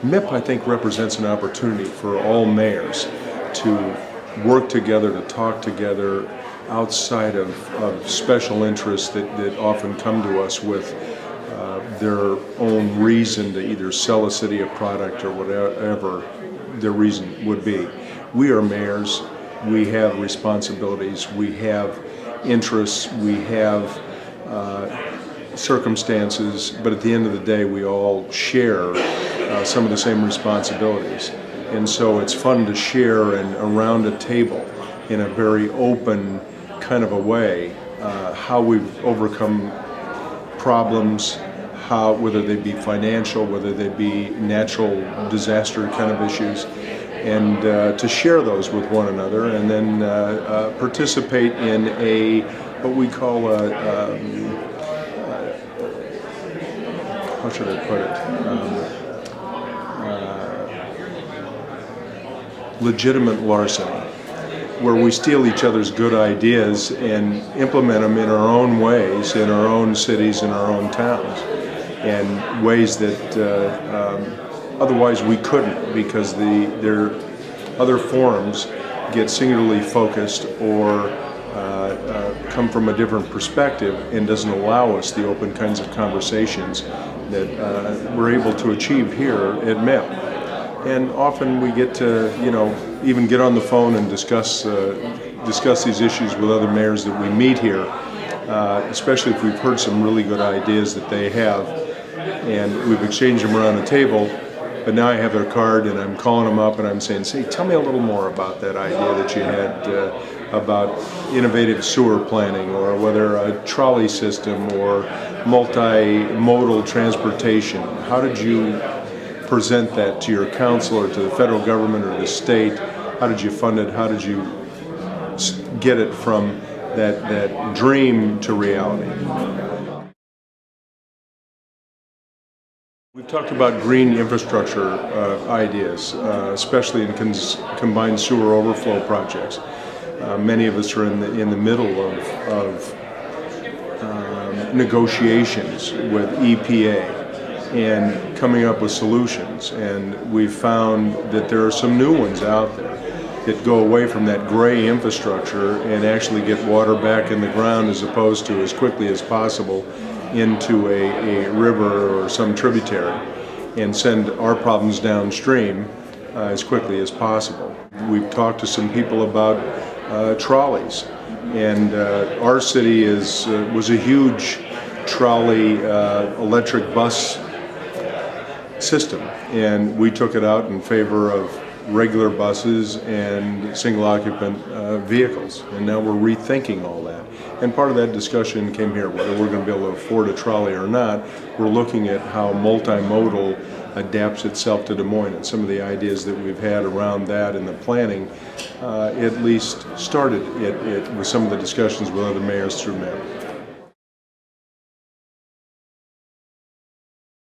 MIP, I think, represents an opportunity for all mayors to work together, to talk together outside of special interests that often come to us with their own reason to either sell a city a product or whatever their reason would be. We are mayors, we have responsibilities, we have interests, we have circumstances, but at the end of the day we all share some of the same responsibilities. And so it's fun to share and around a table in a very open kind of a way how we've overcome problems, whether they be financial, whether they be natural disaster kind of issues, and to share those with one another, and then participate in what we call how should I put it? Legitimate larceny, where we steal each other's good ideas and implement them in our own ways, in our own cities, in our own towns, and ways that otherwise we couldn't, because their other forums get singularly focused or come from a different perspective and doesn't allow us the open kinds of conversations that we're able to achieve here at MIP. And often we get to, even get on the phone and discuss these issues with other mayors that we meet here, especially if we've heard some really good ideas that they have, and we've exchanged them around the table. But now I have their card, and I'm calling them up, and I'm saying, "Say, tell me a little more about that idea that you had about innovative sewer planning, or whether a trolley system or multimodal transportation. How did you present that to your council or to the federal government or the state? How did you fund it? How did you get it from that dream to reality?" We've talked about green infrastructure ideas, especially in combined sewer overflow projects. Many of us are in the middle of negotiations with EPA and coming up with solutions, and we've found that there are some new ones out there that go away from that gray infrastructure and actually get water back in the ground, as opposed to as quickly as possible into a river or some tributary, and send our problems downstream as quickly as possible. We've talked to some people about trolleys, and our city was a huge trolley electric bus system, and we took it out in favor of regular buses and single occupant vehicles, and now we're rethinking all that. And part of that discussion came here, whether we're going to be able to afford a trolley or not. We're looking at how multimodal adapts itself to Des Moines, and some of the ideas that we've had around that in the planning at least started it with some of the discussions with other mayors through MIP.